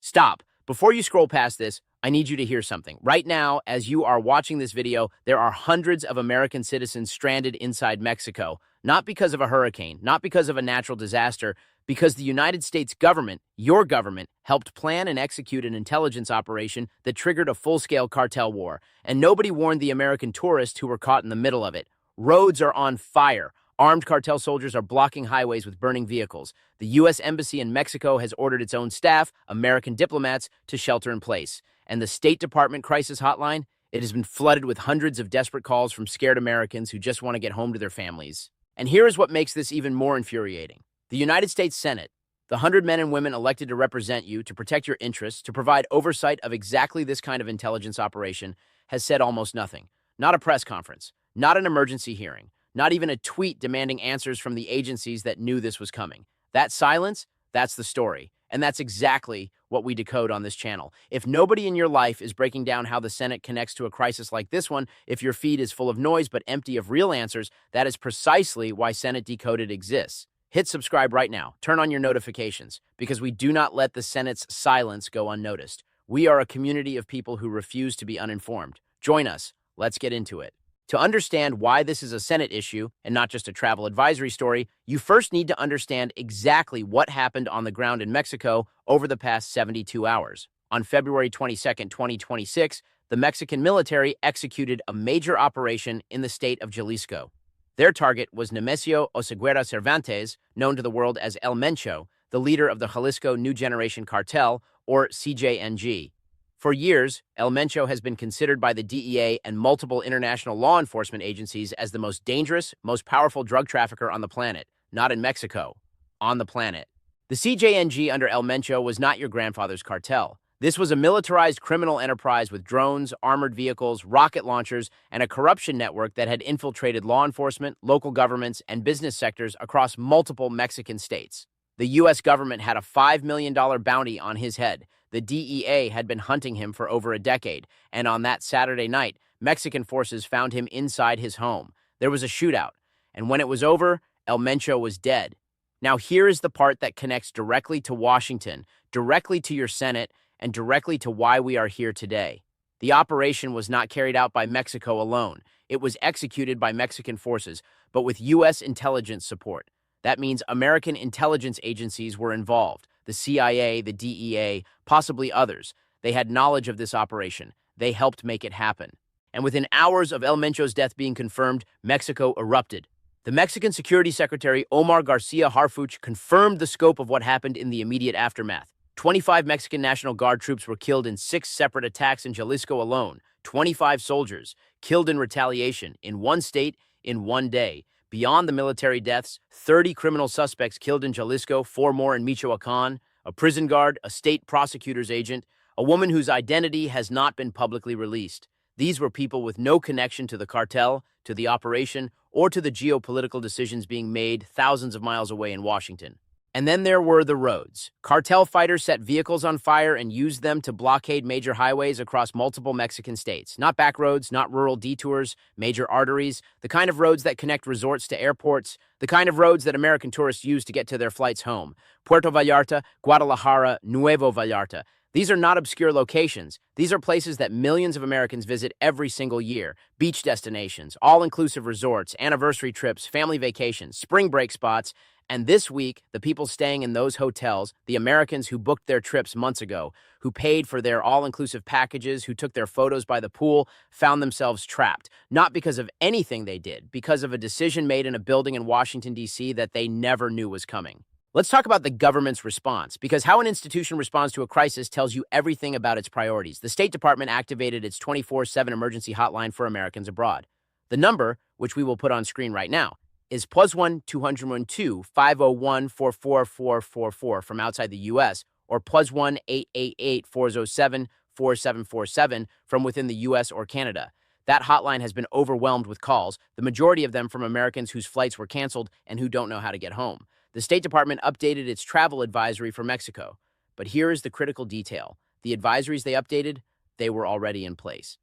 Stop. Before you scroll past this, I need you to hear something. Right now, as you are watching this video, there are hundreds of American citizens stranded inside Mexico, not because of a hurricane, not because of a natural disaster, because the United States government, your government, helped plan and execute an intelligence operation that triggered a full-scale cartel war. And nobody warned the American tourists who were caught in the middle of it. Roads are on fire. Armed cartel soldiers are blocking highways with burning vehicles. The U.S. Embassy in Mexico has ordered its own staff, American diplomats, to shelter in place. And the State Department crisis hotline, it has been flooded with hundreds of desperate calls from scared Americans who just want to get home to their families. And here is what makes this even more infuriating. The United States Senate, the 100 men and women elected to represent you, to protect your interests, to provide oversight of exactly this kind of intelligence operation, has said almost nothing. Not a press conference, not an emergency hearing, not even a tweet demanding answers from the agencies that knew this was coming. That silence, that's the story. And that's exactly what we decode on this channel. If nobody in your life is breaking down how the Senate connects to a crisis like this one, if your feed is full of noise but empty of real answers, that is precisely why Senate Decoded exists. Hit subscribe right now. Turn on your notifications, because we do not let the Senate's silence go unnoticed. We are a community of people who refuse to be uninformed. Join us. Let's get into it. To understand why this is a Senate issue and not just a travel advisory story, you first need to understand exactly what happened on the ground in Mexico over the past 72 hours. On February 22, 2026, the Mexican military executed a major operation in the state of Jalisco. Their target was Nemesio Oseguera Cervantes, known to the world as El Mencho, the leader of the Jalisco New Generation Cartel, or CJNG. For years, El Mencho has been considered by the DEA and multiple international law enforcement agencies as the most dangerous, most powerful drug trafficker on the planet. Not in Mexico, on the planet. The CJNG under El Mencho was not your grandfather's cartel. This was a militarized criminal enterprise with drones, armored vehicles, rocket launchers, and a corruption network that had infiltrated law enforcement, local governments, and business sectors across multiple Mexican states. The U.S. government had a $5 million bounty on his head. The DEA had been hunting him for over a decade, and on that Saturday night, Mexican forces found him inside his home. There was a shootout, and when it was over, El Mencho was dead. Now here is the part that connects directly to Washington, directly to your Senate, and directly to why we are here today. The operation was not carried out by Mexico alone. It was executed by Mexican forces, but with U.S. intelligence support. That means American intelligence agencies were involved. The CIA, the DEA, possibly others. They had knowledge of this operation. They helped make it happen. And within hours of El Mencho's death being confirmed, Mexico erupted. The Mexican Security Secretary Omar Garcia Harfuch confirmed the scope of what happened in the immediate aftermath. 25 Mexican National Guard troops were killed in 6 separate attacks in Jalisco alone. 25 soldiers killed in retaliation in one state in one day. Beyond the military deaths, 30 criminal suspects killed in Jalisco, 4 more in Michoacan, a prison guard, a state prosecutor's agent, a woman whose identity has not been publicly released. These were people with no connection to the cartel, to the operation, or to the geopolitical decisions being made thousands of miles away in Washington. And then there were the roads. Cartel fighters set vehicles on fire and used them to blockade major highways across multiple Mexican states. Not back roads, not rural detours, major arteries, the kind of roads that connect resorts to airports, the kind of roads that American tourists use to get to their flights home. Puerto Vallarta, Guadalajara, Nuevo Vallarta. These are not obscure locations. These are places that millions of Americans visit every single year. Beach destinations, all-inclusive resorts, anniversary trips, family vacations, spring break spots. And this week, the people staying in those hotels, the Americans who booked their trips months ago, who paid for their all-inclusive packages, who took their photos by the pool, found themselves trapped. Not because of anything they did, because of a decision made in a building in Washington, D.C. that they never knew was coming. Let's talk about the government's response, because how an institution responds to a crisis tells you everything about its priorities. The State Department activated its 24/7 emergency hotline for Americans abroad. The number, which we will put on screen right now, is +1 212 501 44444 from outside the U.S. or +1 888 407 4747 from within the U.S. or Canada. That hotline has been overwhelmed with calls, the majority of them from Americans whose flights were canceled and who don't know how to get home. The State Department updated its travel advisory for Mexico. But here is the critical detail. The advisories they updated, they were already in place.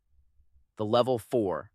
The Level 4.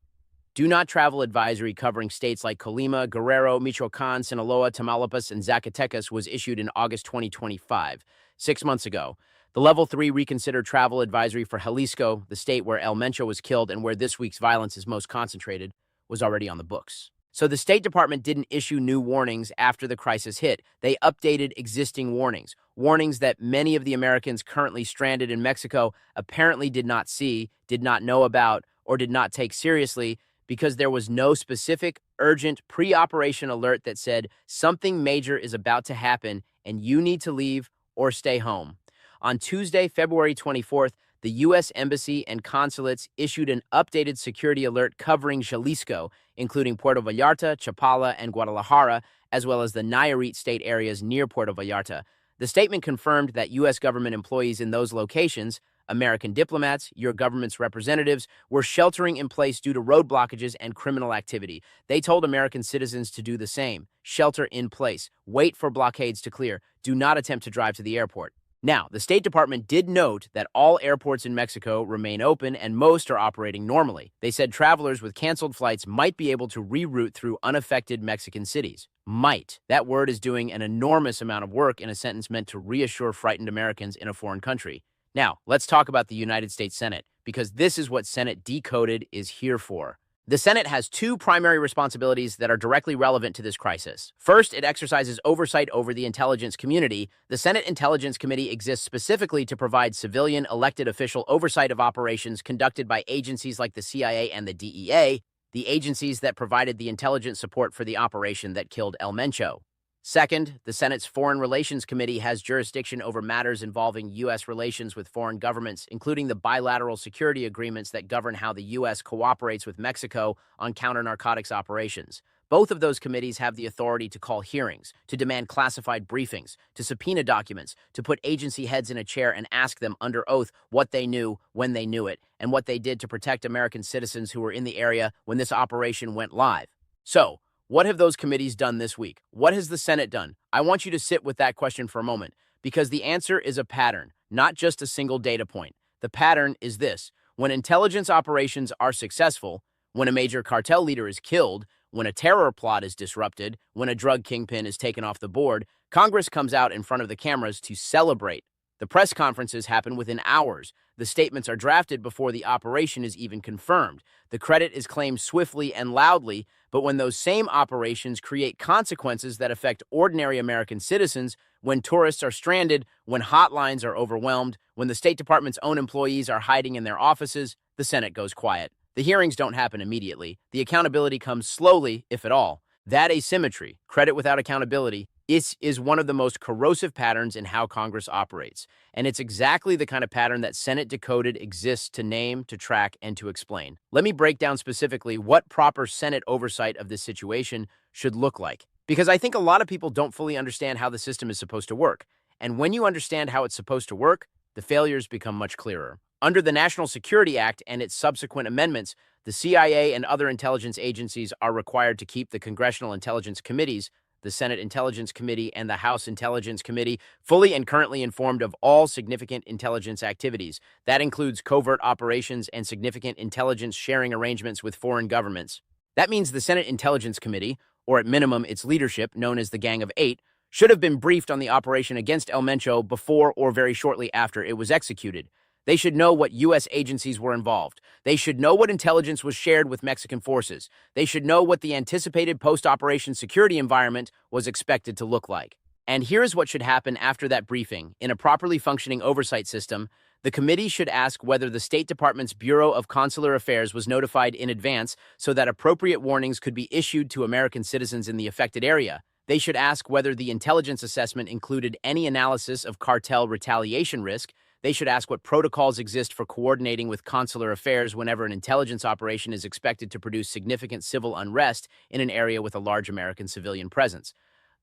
Do not travel advisory covering states like Colima, Guerrero, Michoacan, Sinaloa, Tamaulipas, and Zacatecas was issued in August 2025, 6 months ago. The The Level 3 reconsider travel advisory for Jalisco, the state where El Mencho was killed and where this week's violence is most concentrated, was already on the books. So the State Department didn't issue new warnings after the crisis hit. They updated existing warnings, warnings that many of the Americans currently stranded in Mexico apparently did not see, did not know about, or did not take seriously because there was no specific, urgent pre-operation alert that said something major is about to happen and you need to leave or stay home. On Tuesday, February 24th, the U.S. Embassy and consulates issued an updated security alert covering Jalisco, including Puerto Vallarta, Chapala, and Guadalajara, as well as the Nayarit state areas near Puerto Vallarta. The statement confirmed that U.S. government employees in those locations, American diplomats, your government's representatives, were sheltering in place due to road blockages and criminal activity. They told American citizens to do the same. Shelter in place. Wait for blockades to clear. Do not attempt to drive to the airport. Now, the State Department did note that all airports in Mexico remain open and most are operating normally. They said travelers with canceled flights might be able to reroute through unaffected Mexican cities. Might. That word is doing an enormous amount of work in a sentence meant to reassure frightened Americans in a foreign country. Now, let's talk about the United States Senate, because this is what Senate Decoded is here for. The Senate has two primary responsibilities that are directly relevant to this crisis. First, it exercises oversight over the intelligence community. The Senate Intelligence Committee exists specifically to provide civilian elected official oversight of operations conducted by agencies like the CIA and the DEA, the agencies that provided the intelligence support for the operation that killed El Mencho. Second, the Senate's Foreign Relations Committee has jurisdiction over matters involving U.S. relations with foreign governments, including the bilateral security agreements that govern how the U.S. cooperates with Mexico on counter-narcotics operations. Both of those committees have the authority to call hearings, to demand classified briefings, to subpoena documents, to put agency heads in a chair and ask them under oath what they knew, when they knew it, and what they did to protect American citizens who were in the area when this operation went live. So, what have those committees done this week? What has the Senate done? I want you to sit with that question for a moment, because the answer is a pattern, not just a single data point. The pattern is this: when intelligence operations are successful, when a major cartel leader is killed, when a terror plot is disrupted, when a drug kingpin is taken off the board, Congress comes out in front of the cameras to celebrate. The press conferences happen within hours. The statements are drafted before the operation is even confirmed. The credit is claimed swiftly and loudly, but when those same operations create consequences that affect ordinary American citizens, when tourists are stranded, when hotlines are overwhelmed, when the State Department's own employees are hiding in their offices, the Senate goes quiet. The hearings don't happen immediately. The accountability comes slowly, if at all. That asymmetry, credit without accountability, is one of the most corrosive patterns in how Congress operates. And it's exactly the kind of pattern that Senate Decoded exists to name, to track, and to explain. Let me break down specifically what proper Senate oversight of this situation should look like. Because I think a lot of people don't fully understand how the system is supposed to work. And when you understand how it's supposed to work, the failures become much clearer. Under the National Security Act and its subsequent amendments, the CIA and other intelligence agencies are required to keep the Congressional Intelligence Committees, the Senate Intelligence Committee and the House Intelligence Committee, fully and currently informed of all significant intelligence activities. That includes covert operations and significant intelligence sharing arrangements with foreign governments. That means the Senate Intelligence Committee, or at minimum its leadership, known as the Gang of Eight, should have been briefed on the operation against El Mencho before or very shortly after it was executed. They should know what U.S. agencies were involved. They should know what intelligence was shared with Mexican forces. They should know what the anticipated post-operation security environment was expected to look like. And here's what should happen after that briefing. In a properly functioning oversight system, the committee should ask whether the State Department's Bureau of Consular Affairs was notified in advance so that appropriate warnings could be issued to American citizens in the affected area. They should ask whether the intelligence assessment included any analysis of cartel retaliation risk. They should ask what protocols exist for coordinating with consular affairs whenever an intelligence operation is expected to produce significant civil unrest in an area with a large American civilian presence.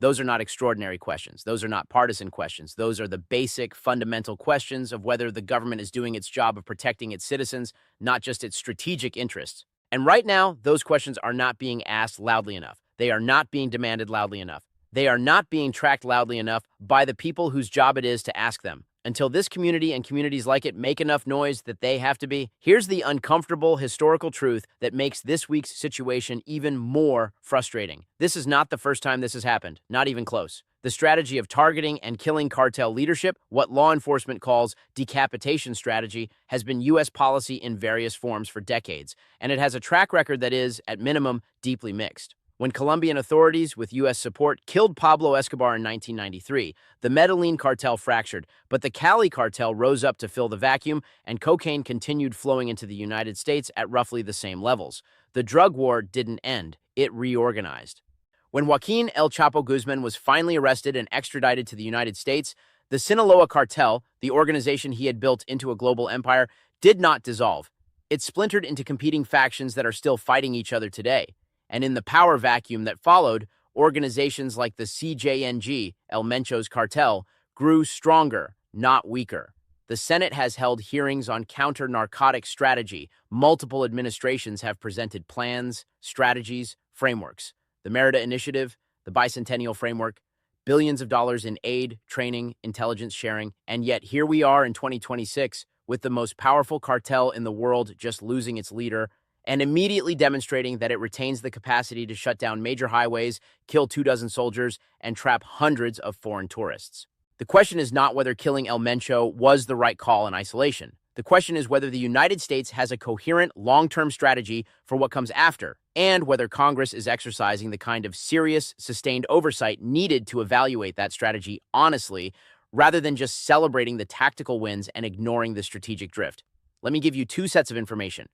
Those are not extraordinary questions. Those are not partisan questions. Those are the basic, fundamental questions of whether the government is doing its job of protecting its citizens, not just its strategic interests. And right now, those questions are not being asked loudly enough. They are not being demanded loudly enough. They are not being tracked loudly enough by the people whose job it is to ask them. until this community and communities like it make enough noise that they have to be. Here's the uncomfortable historical truth that makes this week's situation even more frustrating. This is not the first time this has happened, not even close. The strategy of targeting and killing cartel leadership, what law enforcement calls decapitation strategy, has been U.S. policy in various forms for decades, and it has a track record that is, at minimum, deeply mixed. When Colombian authorities, with U.S. support, killed Pablo Escobar in 1993, the Medellin cartel fractured, but the Cali cartel rose up to fill the vacuum, and cocaine continued flowing into the United States at roughly the same levels. The drug war didn't end, it reorganized. When Joaquin El Chapo Guzman was finally arrested and extradited to the United States, the Sinaloa cartel, the organization he had built into a global empire, did not dissolve. It splintered into competing factions that are still fighting each other today. And in the power vacuum that followed, organizations like the CJNG, El Mencho's cartel, grew stronger, not weaker. The Senate has held hearings on counter-narcotic strategy. Multiple administrations have presented plans, strategies, frameworks. The Merida Initiative, the Bicentennial Framework, billions of dollars in aid, training, intelligence sharing, and yet here we are in 2026 with the most powerful cartel in the world just losing its leader and immediately demonstrating that it retains the capacity to shut down major highways, kill 24 soldiers, and trap hundreds of foreign tourists. The question is not whether killing El Mencho was the right call in isolation. The question is whether the United States has a coherent, long-term strategy for what comes after, and whether Congress is exercising the kind of serious, sustained oversight needed to evaluate that strategy honestly, rather than just celebrating the tactical wins and ignoring the strategic drift. Let me give you two sets of information.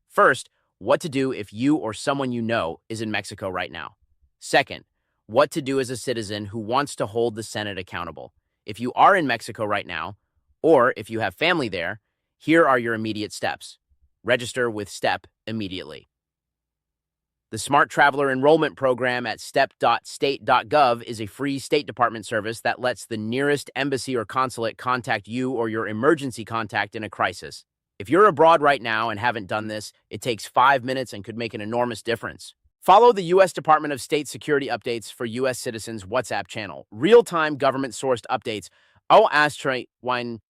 First, what to do if you or someone you know is in Mexico right now. Second, what to do as a citizen who wants to hold the Senate accountable. If you are in Mexico right now, or if you have family there, here are your immediate steps. Register with STEP immediately. The Smart Traveler Enrollment Program at step.state.gov is a free State Department service that lets the nearest embassy or consulate contact you or your emergency contact in a crisis. If you're abroad right now and haven't done this, it takes 5 minutes and could make an enormous difference. Follow the U.S. Department of State security updates for U.S. citizens' WhatsApp channel. Real-time government-sourced updates. Oh, ashtray, wine.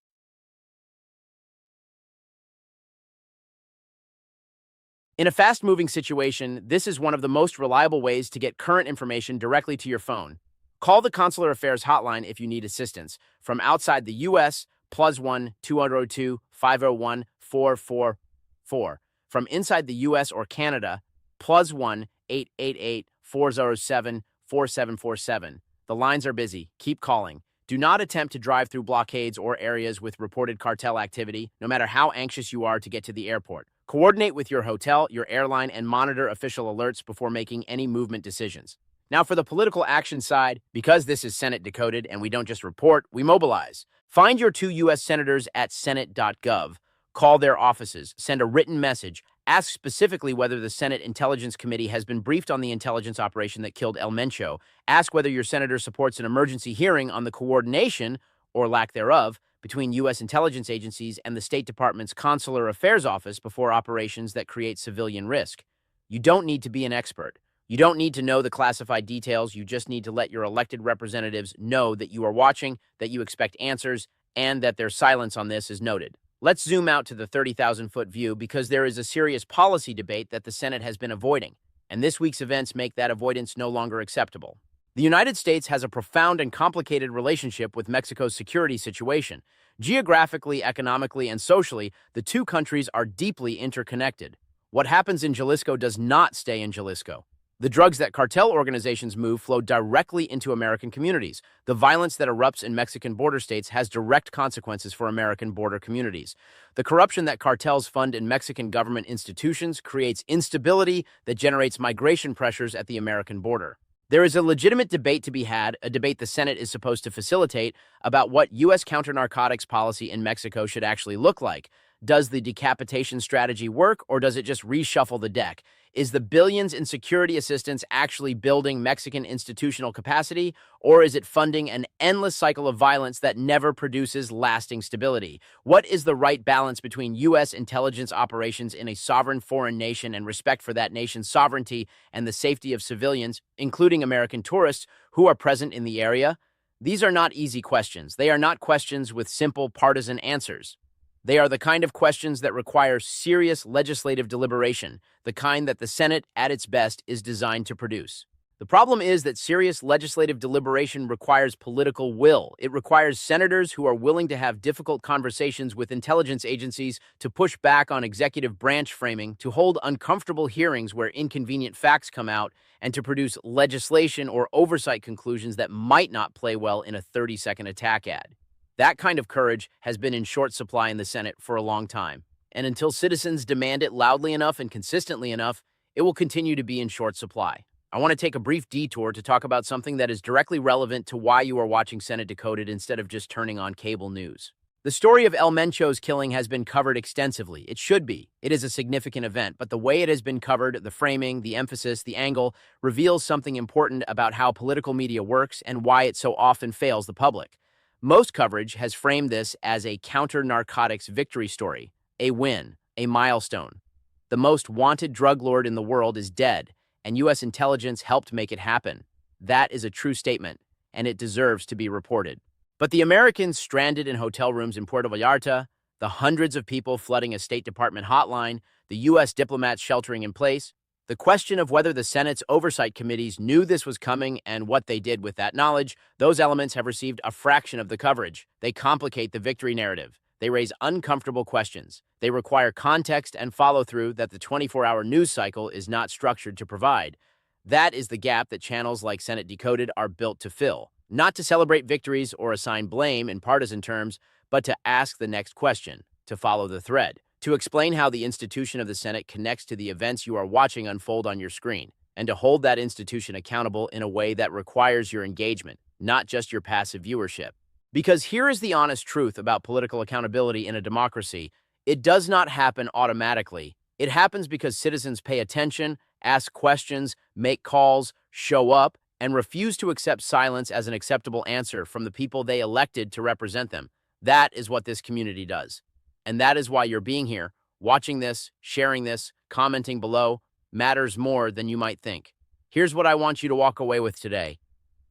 In a fast-moving situation, this is one of the most reliable ways to get current information directly to your phone. Call the Consular Affairs hotline if you need assistance. From outside the U.S., +1 202 501 444. From inside the U.S. or Canada, +1 888 407 4747. The lines are busy. Keep calling. Do not attempt to drive through blockades or areas with reported cartel activity, no matter how anxious you are to get to the airport. Coordinate with your hotel, your airline, and monitor official alerts before making any movement decisions. Now for the political action side, because this is Senate Decoded and we don't just report, we mobilize. Find your 2 U.S. senators at senate.gov. Call their offices. Send a written message. Ask specifically whether the Senate Intelligence Committee has been briefed on the intelligence operation that killed El Mencho. Ask whether your senator supports an emergency hearing on the coordination, or lack thereof, between U.S. intelligence agencies and the State Department's Consular Affairs Office before operations that create civilian risk. You don't need to be an expert. You don't need to know the classified details. You just need to let your elected representatives know that you are watching, that you expect answers, and that their silence on this is noted. Let's zoom out to the 30,000-foot view because there is a serious policy debate that the Senate has been avoiding, and this week's events make that avoidance no longer acceptable. The United States has a profound and complicated relationship with Mexico's security situation. Geographically, economically, and socially, the two countries are deeply interconnected. What happens in Jalisco does not stay in Jalisco. The drugs that cartel organizations move flow directly into American communities. The violence that erupts in Mexican border states has direct consequences for American border communities. The corruption that cartels fund in Mexican government institutions creates instability that generates migration pressures at the American border. There is a legitimate debate to be had, a debate the Senate is supposed to facilitate, about what U.S. counter-narcotics policy in Mexico should actually look like. Does the decapitation strategy work, or does it just reshuffle the deck? Is the billions in security assistance actually building Mexican institutional capacity, or is it funding an endless cycle of violence that never produces lasting stability? What is the right balance between U.S. intelligence operations in a sovereign foreign nation and respect for that nation's sovereignty and the safety of civilians, including American tourists, who are present in the area? These are not easy questions. They are not questions with simple partisan answers. They are the kind of questions that require serious legislative deliberation, the kind that the Senate, at its best, is designed to produce. The problem is that serious legislative deliberation requires political will. It requires senators who are willing to have difficult conversations with intelligence agencies, to push back on executive branch framing, to hold uncomfortable hearings where inconvenient facts come out, and to produce legislation or oversight conclusions that might not play well in a 30-second attack ad. That kind of courage has been in short supply in the Senate for a long time. And until citizens demand it loudly enough and consistently enough, it will continue to be in short supply. I want to take a brief detour to talk about something that is directly relevant to why you are watching Senate Decoded instead of just turning on cable news. The story of El Mencho's killing has been covered extensively. It should be. It is a significant event, but the way it has been covered, the framing, the emphasis, the angle, reveals something important about how political media works and why it so often fails the public. Most coverage has framed this as a counter-narcotics victory story, a win, a milestone. The most wanted drug lord in the world is dead, and U.S. intelligence helped make it happen. That is a true statement, and it deserves to be reported. But the Americans stranded in hotel rooms in Puerto Vallarta, the hundreds of people flooding a State Department hotline, the U.S. diplomats sheltering in place, the question of whether the Senate's oversight committees knew this was coming and what they did with that knowledge, those elements have received a fraction of the coverage. They complicate the victory narrative. They raise uncomfortable questions. They require context and follow-through that the 24-hour news cycle is not structured to provide. That is the gap that channels like Senate Decoded are built to fill. Not to celebrate victories or assign blame in partisan terms, but to ask the next question, to follow the thread, to explain how the institution of the Senate connects to the events you are watching unfold on your screen, and to hold that institution accountable in a way that requires your engagement, not just your passive viewership. Because here is the honest truth about political accountability in a democracy. It does not happen automatically. It happens because citizens pay attention, ask questions, make calls, show up, and refuse to accept silence as an acceptable answer from the people they elected to represent them. That is what this community does. And that is why you're being here, watching this, sharing this, commenting below, matters more than you might think. Here's what I want you to walk away with today.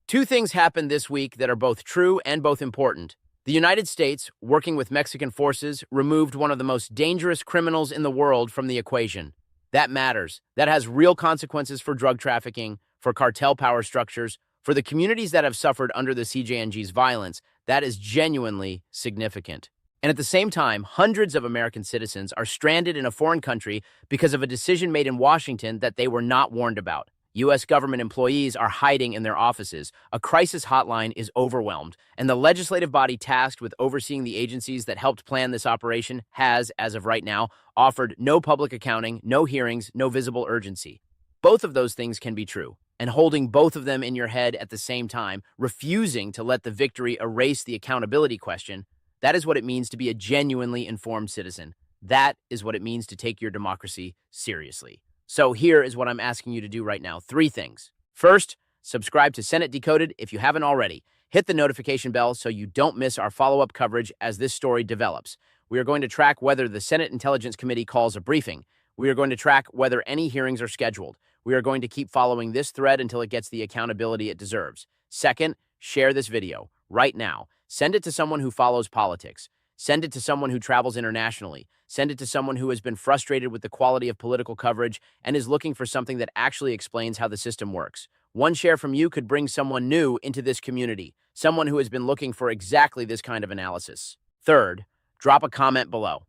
Two things happened this week that are both true and both important. The United States, working with Mexican forces, removed one of the most dangerous criminals in the world from the equation. That matters. That has real consequences for drug trafficking, for cartel power structures, for the communities that have suffered under the CJNG's violence. That is genuinely significant. And at the same time, hundreds of American citizens are stranded in a foreign country because of a decision made in Washington that they were not warned about. U.S. government employees are hiding in their offices, a crisis hotline is overwhelmed, and the legislative body tasked with overseeing the agencies that helped plan this operation has, as of right now, offered no public accounting, no hearings, no visible urgency. Both of those things can be true, and holding both of them in your head at the same time, refusing to let the victory erase the accountability question, that is what it means to be a genuinely informed citizen. That is what it means to take your democracy seriously. So here is what I'm asking you to do right now. 3 things. First, subscribe to Senate Decoded if you haven't already. Hit the notification bell so you don't miss our follow-up coverage as this story develops. We are going to track whether the Senate Intelligence Committee calls a briefing. We are going to track whether any hearings are scheduled. We are going to keep following this thread until it gets the accountability it deserves. Second, share this video right now. Send it to someone who follows politics. Send it to someone who travels internationally. Send it to someone who has been frustrated with the quality of political coverage and is looking for something that actually explains how the system works. One share from you could bring someone new into this community, someone who has been looking for exactly this kind of analysis. Third, drop a comment below.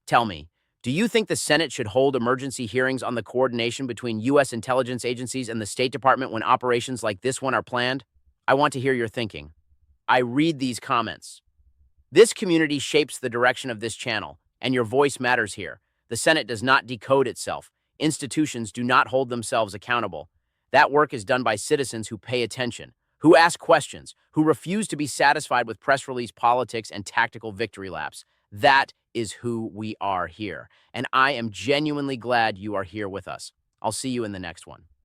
Tell me, do you think the Senate should hold emergency hearings on the coordination between U.S. intelligence agencies and the State Department when operations like this one are planned? I want to hear your thinking. I read these comments. This community shapes the direction of this channel, and your voice matters here. The Senate does not decode itself. Institutions do not hold themselves accountable. That work is done by citizens who pay attention, who ask questions, who refuse to be satisfied with press release politics and tactical victory laps. That is who we are here, and I am genuinely glad you are here with us. I'll see you in the next one.